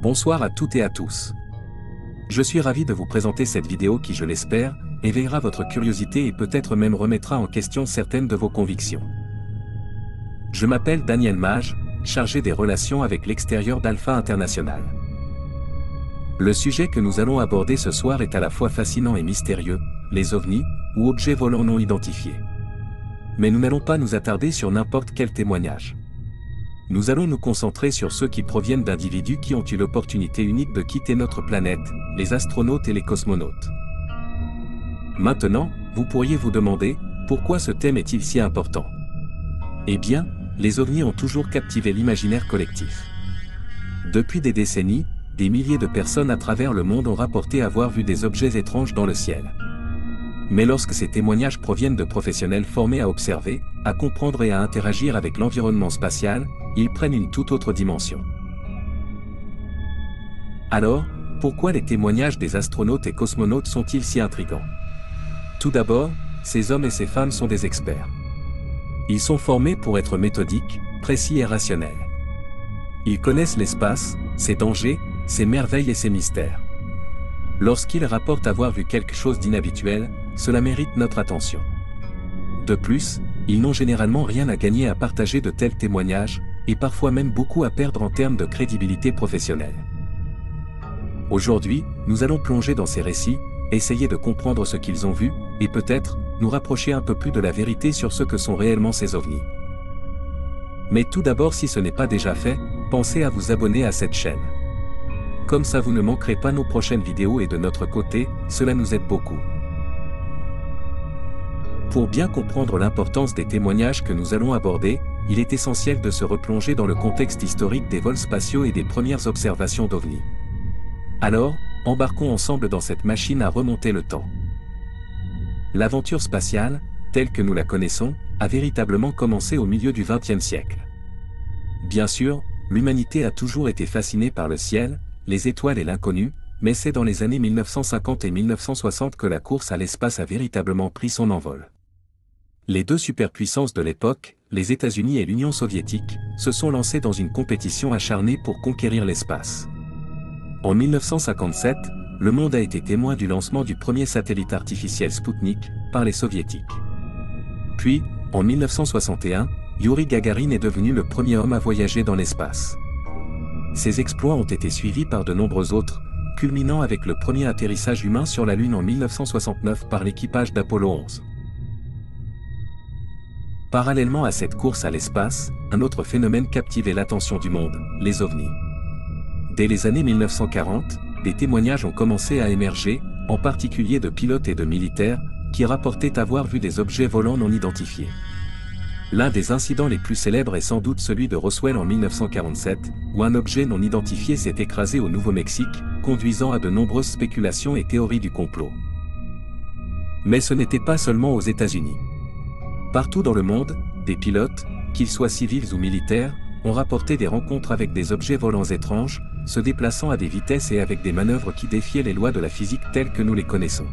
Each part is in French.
Bonsoir à toutes et à tous. Je suis ravi de vous présenter cette vidéo qui, je l'espère, éveillera votre curiosité et peut-être même remettra en question certaines de vos convictions. Je m'appelle Daniel Mage, chargé des relations avec l'extérieur d'Alpha International. Le sujet que nous allons aborder ce soir est à la fois fascinant et mystérieux, les ovnis, ou objets volants non identifiés. Mais nous n'allons pas nous attarder sur n'importe quel témoignage. Nous allons nous concentrer sur ceux qui proviennent d'individus qui ont eu l'opportunité unique de quitter notre planète, les astronautes et les cosmonautes. Maintenant, vous pourriez vous demander, pourquoi ce thème est-il si important? Eh bien, les ovnis ont toujours captivé l'imaginaire collectif. Depuis des décennies, des milliers de personnes à travers le monde ont rapporté avoir vu des objets étranges dans le ciel. Mais lorsque ces témoignages proviennent de professionnels formés à observer, à comprendre et à interagir avec l'environnement spatial, ils prennent une toute autre dimension. Alors, pourquoi les témoignages des astronautes et cosmonautes sont-ils si intrigants? Tout d'abord, ces hommes et ces femmes sont des experts. Ils sont formés pour être méthodiques, précis et rationnels. Ils connaissent l'espace, ses dangers, ses merveilles et ses mystères. Lorsqu'ils rapportent avoir vu quelque chose d'inhabituel, cela mérite notre attention. De plus, ils n'ont généralement rien à gagner à partager de tels témoignages, et parfois même beaucoup à perdre en termes de crédibilité professionnelle. Aujourd'hui, nous allons plonger dans ces récits, essayer de comprendre ce qu'ils ont vu, et peut-être, nous rapprocher un peu plus de la vérité sur ce que sont réellement ces ovnis. Mais tout d'abord, si ce n'est pas déjà fait, pensez à vous abonner à cette chaîne. Comme ça vous ne manquerez pas nos prochaines vidéos et de notre côté, cela nous aide beaucoup. Pour bien comprendre l'importance des témoignages que nous allons aborder, il est essentiel de se replonger dans le contexte historique des vols spatiaux et des premières observations d'ovnis. Alors, embarquons ensemble dans cette machine à remonter le temps. L'aventure spatiale, telle que nous la connaissons, a véritablement commencé au milieu du XXe siècle. Bien sûr, l'humanité a toujours été fascinée par le ciel, les étoiles et l'inconnu, mais c'est dans les années 1950 et 1960 que la course à l'espace a véritablement pris son envol. Les deux superpuissances de l'époque, les États-Unis et l'Union soviétique, se sont lancées dans une compétition acharnée pour conquérir l'espace. En 1957, le monde a été témoin du lancement du premier satellite artificiel Spoutnik, par les soviétiques. Puis, en 1961, Youri Gagarin est devenu le premier homme à voyager dans l'espace. Ces exploits ont été suivis par de nombreux autres, culminant avec le premier atterrissage humain sur la Lune en 1969 par l'équipage d'Apollo 11. Parallèlement à cette course à l'espace, un autre phénomène captivait l'attention du monde, les ovnis. Dès les années 1940, des témoignages ont commencé à émerger, en particulier de pilotes et de militaires, qui rapportaient avoir vu des objets volants non identifiés. L'un des incidents les plus célèbres est sans doute celui de Roswell en 1947, où un objet non identifié s'est écrasé au Nouveau-Mexique, conduisant à de nombreuses spéculations et théories du complot. Mais ce n'était pas seulement aux États-Unis. Partout dans le monde, des pilotes, qu'ils soient civils ou militaires, ont rapporté des rencontres avec des objets volants étranges, se déplaçant à des vitesses et avec des manœuvres qui défiaient les lois de la physique telles que nous les connaissons.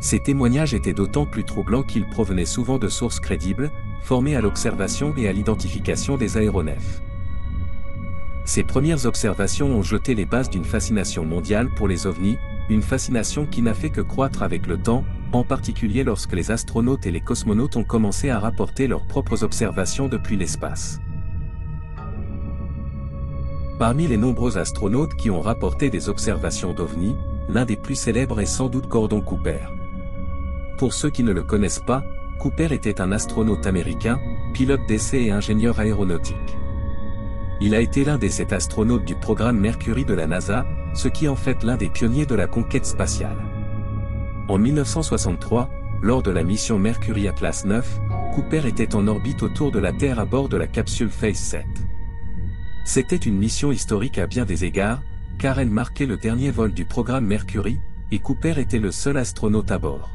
Ces témoignages étaient d'autant plus troublants qu'ils provenaient souvent de sources crédibles, formées à l'observation et à l'identification des aéronefs. Ces premières observations ont jeté les bases d'une fascination mondiale pour les ovnis, une fascination qui n'a fait que croître avec le temps, en particulier lorsque les astronautes et les cosmonautes ont commencé à rapporter leurs propres observations depuis l'espace. Parmi les nombreux astronautes qui ont rapporté des observations d'ovnis, l'un des plus célèbres est sans doute Gordon Cooper. Pour ceux qui ne le connaissent pas, Cooper était un astronaute américain, pilote d'essai et ingénieur aéronautique. Il a été l'un des 7 astronautes du programme Mercury de la NASA, ce qui en fait l'un des pionniers de la conquête spatiale. En 1963, lors de la mission Mercury Atlas 9, Cooper était en orbite autour de la Terre à bord de la capsule Phase 7. C'était une mission historique à bien des égards, car elle marquait le dernier vol du programme Mercury, et Cooper était le seul astronaute à bord.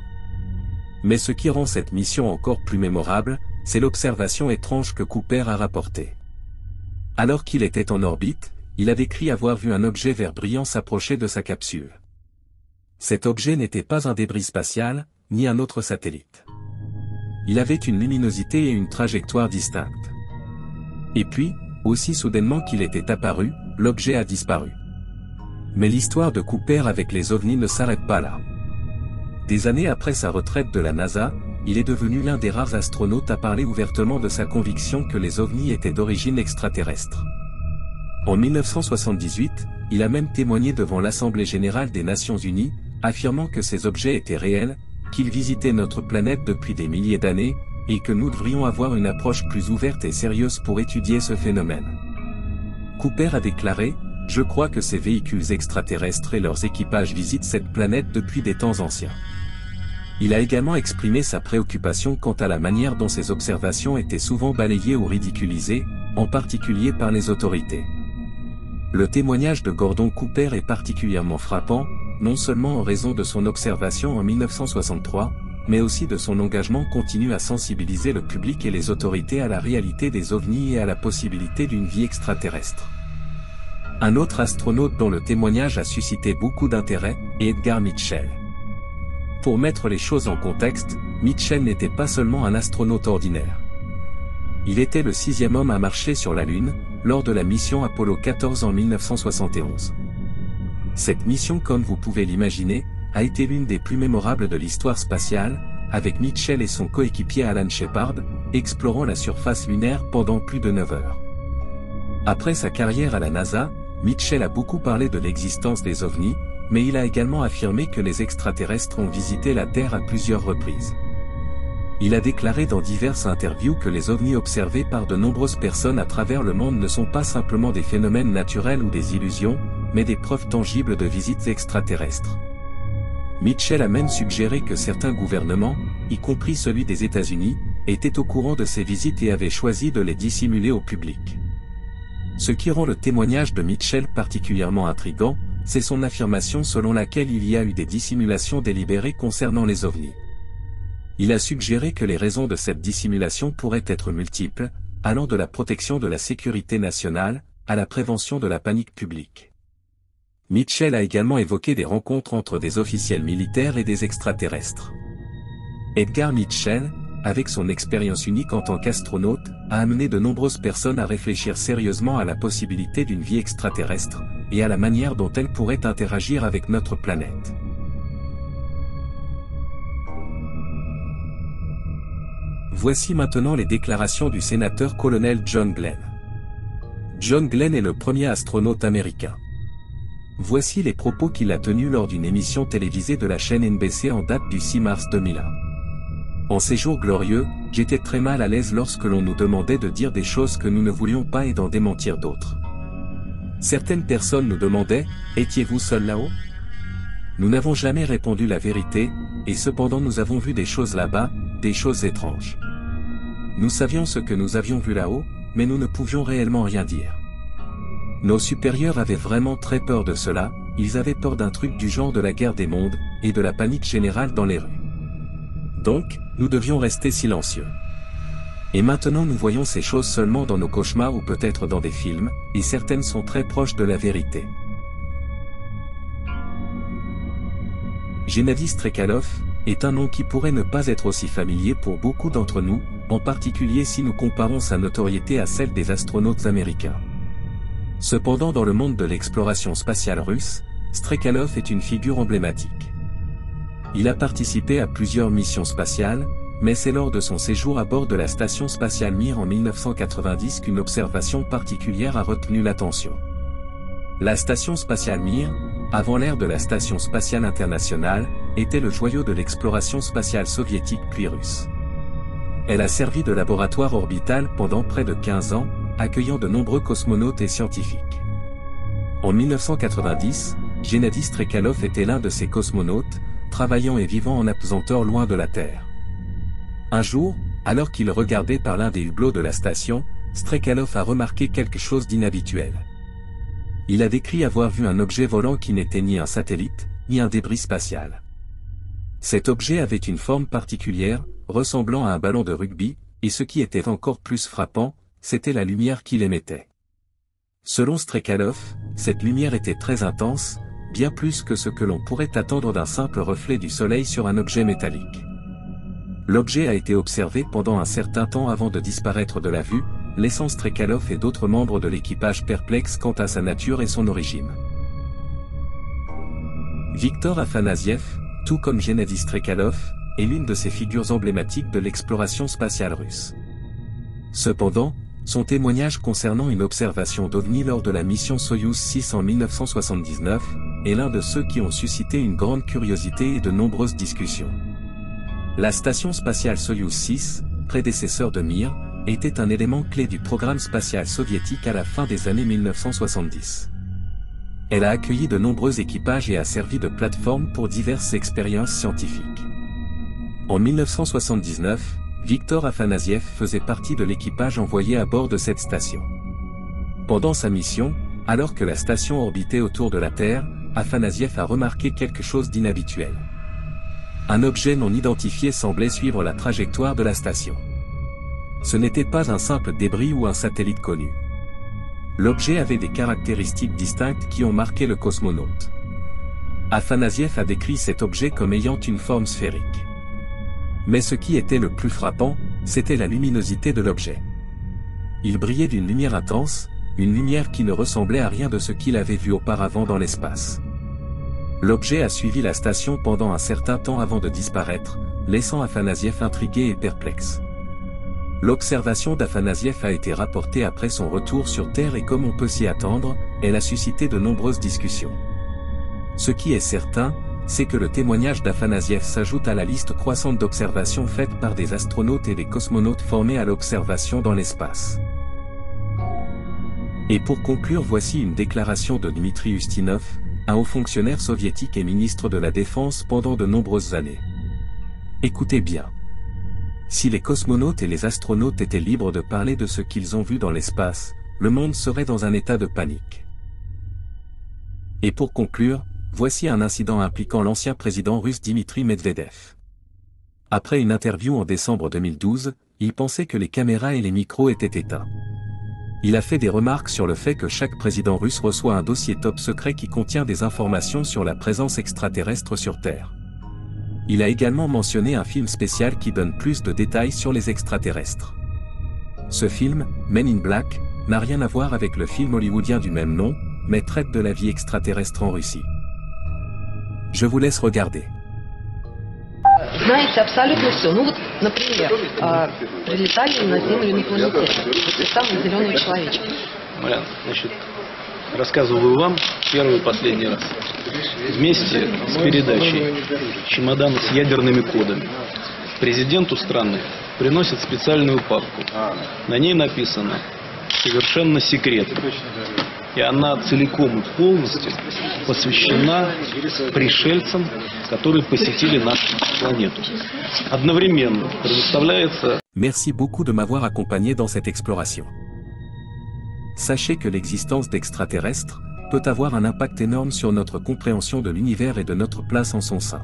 Mais ce qui rend cette mission encore plus mémorable, c'est l'observation étrange que Cooper a rapportée. Alors qu'il était en orbite, il a décrit avoir vu un objet vert brillant s'approcher de sa capsule. Cet objet n'était pas un débris spatial, ni un autre satellite. Il avait une luminosité et une trajectoire distinctes. Et puis, aussi soudainement qu'il était apparu, l'objet a disparu. Mais l'histoire de Cooper avec les ovnis ne s'arrête pas là. Des années après sa retraite de la NASA, il est devenu l'un des rares astronautes à parler ouvertement de sa conviction que les ovnis étaient d'origine extraterrestre. En 1978, il a même témoigné devant l'Assemblée générale des Nations unies, affirmant que ces objets étaient réels, qu'ils visitaient notre planète depuis des milliers d'années, et que nous devrions avoir une approche plus ouverte et sérieuse pour étudier ce phénomène. Cooper a déclaré « Je crois que ces véhicules extraterrestres et leurs équipages visitent cette planète depuis des temps anciens ». Il a également exprimé sa préoccupation quant à la manière dont ces observations étaient souvent balayées ou ridiculisées, en particulier par les autorités. Le témoignage de Gordon Cooper est particulièrement frappant, non seulement en raison de son observation en 1963, mais aussi de son engagement continu à sensibiliser le public et les autorités à la réalité des ovnis et à la possibilité d'une vie extraterrestre. Un autre astronaute dont le témoignage a suscité beaucoup d'intérêt est Edgar Mitchell. Pour mettre les choses en contexte, Mitchell n'était pas seulement un astronaute ordinaire. Il était le 6e homme à marcher sur la Lune, lors de la mission Apollo 14 en 1971. Cette mission, comme vous pouvez l'imaginer, a été l'une des plus mémorables de l'histoire spatiale, avec Mitchell et son coéquipier Alan Shepard, explorant la surface lunaire pendant plus de 9 heures. Après sa carrière à la NASA, Mitchell a beaucoup parlé de l'existence des ovnis, mais il a également affirmé que les extraterrestres ont visité la Terre à plusieurs reprises. Il a déclaré dans diverses interviews que les ovnis observés par de nombreuses personnes à travers le monde ne sont pas simplement des phénomènes naturels ou des illusions, mais des preuves tangibles de visites extraterrestres. Mitchell a même suggéré que certains gouvernements, y compris celui des États-Unis, étaient au courant de ces visites et avaient choisi de les dissimuler au public. Ce qui rend le témoignage de Mitchell particulièrement intrigant, c'est son affirmation selon laquelle il y a eu des dissimulations délibérées concernant les ovnis. Il a suggéré que les raisons de cette dissimulation pourraient être multiples, allant de la protection de la sécurité nationale, à la prévention de la panique publique. Mitchell a également évoqué des rencontres entre des officiels militaires et des extraterrestres. Edgar Mitchell, avec son expérience unique en tant qu'astronaute, a amené de nombreuses personnes à réfléchir sérieusement à la possibilité d'une vie extraterrestre, et à la manière dont elle pourrait interagir avec notre planète. Voici maintenant les déclarations du sénateur-colonel John Glenn. John Glenn est le premier astronaute américain. Voici les propos qu'il a tenus lors d'une émission télévisée de la chaîne NBC en date du 6 mars 2001. En ces jours glorieux, j'étais très mal à l'aise lorsque l'on nous demandait de dire des choses que nous ne voulions pas et d'en démentir d'autres. Certaines personnes nous demandaient « Étiez-vous seul là-haut » Nous n'avons jamais répondu la vérité, et cependant nous avons vu des choses là-bas, des choses étranges. Nous savions ce que nous avions vu là-haut, mais nous ne pouvions réellement rien dire. Nos supérieurs avaient vraiment très peur de cela, ils avaient peur d'un truc du genre de la guerre des mondes, et de la panique générale dans les rues. Donc, nous devions rester silencieux. Et maintenant nous voyons ces choses seulement dans nos cauchemars ou peut-être dans des films, et certaines sont très proches de la vérité. Gennady Strekhalov est un nom qui pourrait ne pas être aussi familier pour beaucoup d'entre nous, en particulier si nous comparons sa notoriété à celle des astronautes américains. Cependant dans le monde de l'exploration spatiale russe, Strekhalov est une figure emblématique. Il a participé à plusieurs missions spatiales, mais c'est lors de son séjour à bord de la station spatiale Mir en 1990 qu'une observation particulière a retenu l'attention. La station spatiale Mir, avant l'ère de la station spatiale internationale, était le joyau de l'exploration spatiale soviétique puis russe. Elle a servi de laboratoire orbital pendant près de 15 ans, accueillant de nombreux cosmonautes et scientifiques. En 1990, Gennady Strekhalov était l'un de ces cosmonautes, travaillant et vivant en apesanteur loin de la Terre. Un jour, alors qu'il regardait par l'un des hublots de la station, Strekhalov a remarqué quelque chose d'inhabituel. Il a décrit avoir vu un objet volant qui n'était ni un satellite, ni un débris spatial. Cet objet avait une forme particulière, ressemblant à un ballon de rugby, et ce qui était encore plus frappant, c'était la lumière qu'il émettait. Selon Strekhalov, cette lumière était très intense, bien plus que ce que l'on pourrait attendre d'un simple reflet du soleil sur un objet métallique. L'objet a été observé pendant un certain temps avant de disparaître de la vue, laissant Strekhalov et d'autres membres de l'équipage perplexes quant à sa nature et son origine. Viktor Afanasiev, tout comme Gennady Strekhalov, est l'une de ces figures emblématiques de l'exploration spatiale russe. Cependant, son témoignage concernant une observation d'OVNI lors de la mission Soyouz 6 en 1979 est l'un de ceux qui ont suscité une grande curiosité et de nombreuses discussions. La station spatiale Soyouz 6, prédécesseur de Mir, était un élément clé du programme spatial soviétique à la fin des années 1970. Elle a accueilli de nombreux équipages et a servi de plateforme pour diverses expériences scientifiques. En 1979, Viktor Afanasiev faisait partie de l'équipage envoyé à bord de cette station. Pendant sa mission, alors que la station orbitait autour de la Terre, Afanasiev a remarqué quelque chose d'inhabituel. Un objet non identifié semblait suivre la trajectoire de la station. Ce n'était pas un simple débris ou un satellite connu. L'objet avait des caractéristiques distinctes qui ont marqué le cosmonaute. Afanasiev a décrit cet objet comme ayant une forme sphérique. Mais ce qui était le plus frappant, c'était la luminosité de l'objet. Il brillait d'une lumière intense, une lumière qui ne ressemblait à rien de ce qu'il avait vu auparavant dans l'espace. L'objet a suivi la station pendant un certain temps avant de disparaître, laissant Afanasiev intrigué et perplexe. L'observation d'Afanasiev a été rapportée après son retour sur Terre et comme on peut s'y attendre, elle a suscité de nombreuses discussions. Ce qui est certain, c'est que le témoignage d'Afanasiev s'ajoute à la liste croissante d'observations faites par des astronautes et des cosmonautes formés à l'observation dans l'espace. Et pour conclure, voici une déclaration de Dmitri Ustinov, un haut fonctionnaire soviétique et ministre de la Défense pendant de nombreuses années. Écoutez bien. Si les cosmonautes et les astronautes étaient libres de parler de ce qu'ils ont vu dans l'espace, le monde serait dans un état de panique. Et pour conclure, voici un incident impliquant l'ancien président russe Dmitri Medvedev. Après une interview en décembre 2012, il pensait que les caméras et les micros étaient éteints. Il a fait des remarques sur le fait que chaque président russe reçoit un dossier top secret qui contient des informations sur la présence extraterrestre sur Terre. Il a également mentionné un film spécial qui donne plus de détails sur les extraterrestres. Ce film, Men in Black, n'a rien à voir avec le film hollywoodien du même nom, mais traite de la vie extraterrestre en Russie. Je vous laisse regarder. Знаете абсолютно все. Ну вот, например, прилетали на Землю инопланетяне. Вот самый зеленый человечек. Марьяна, значит, рассказываю вам первый и последний раз. Вместе с передачей чемодана с ядерными кодами президенту страны приносят специальную папку. На ней написано «Совершенно секретно». И она целиком и полностью посвящена пришельцам, которые посетили нашу планету. Одновременно предоставляется... Merci beaucoup de m'avoir accompagné dans cette exploration. Sachez que l'existence d'extraterrestres peut avoir un impact énorme sur notre compréhension de l'univers et de notre place en son sein.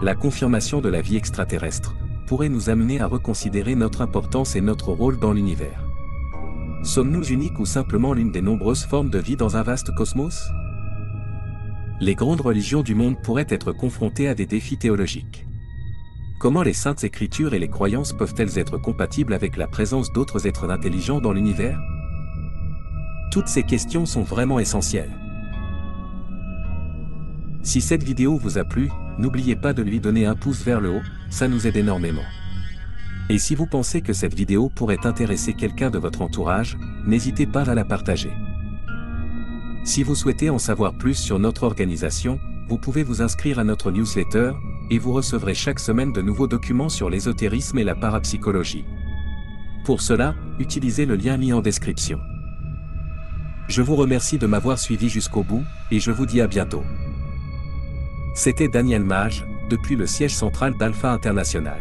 La confirmation de la vie extraterrestre pourrait nous amener à reconsidérer notre importance et notre rôle dans l'univers. Sommes-nous uniques ou simplement l'une des nombreuses formes de vie dans un vaste cosmos? Les grandes religions du monde pourraient être confrontées à des défis théologiques. Comment les saintes écritures et les croyances peuvent-elles être compatibles avec la présence d'autres êtres intelligents dans l'univers? Toutes ces questions sont vraiment essentielles. Si cette vidéo vous a plu, n'oubliez pas de lui donner un pouce vers le haut, ça nous aide énormément. Et si vous pensez que cette vidéo pourrait intéresser quelqu'un de votre entourage, n'hésitez pas à la partager. Si vous souhaitez en savoir plus sur notre organisation, vous pouvez vous inscrire à notre newsletter, et vous recevrez chaque semaine de nouveaux documents sur l'ésotérisme et la parapsychologie. Pour cela, utilisez le lien mis en description. Je vous remercie de m'avoir suivi jusqu'au bout, et je vous dis à bientôt. C'était Daniel Mage, depuis le siège central d'Alpha International.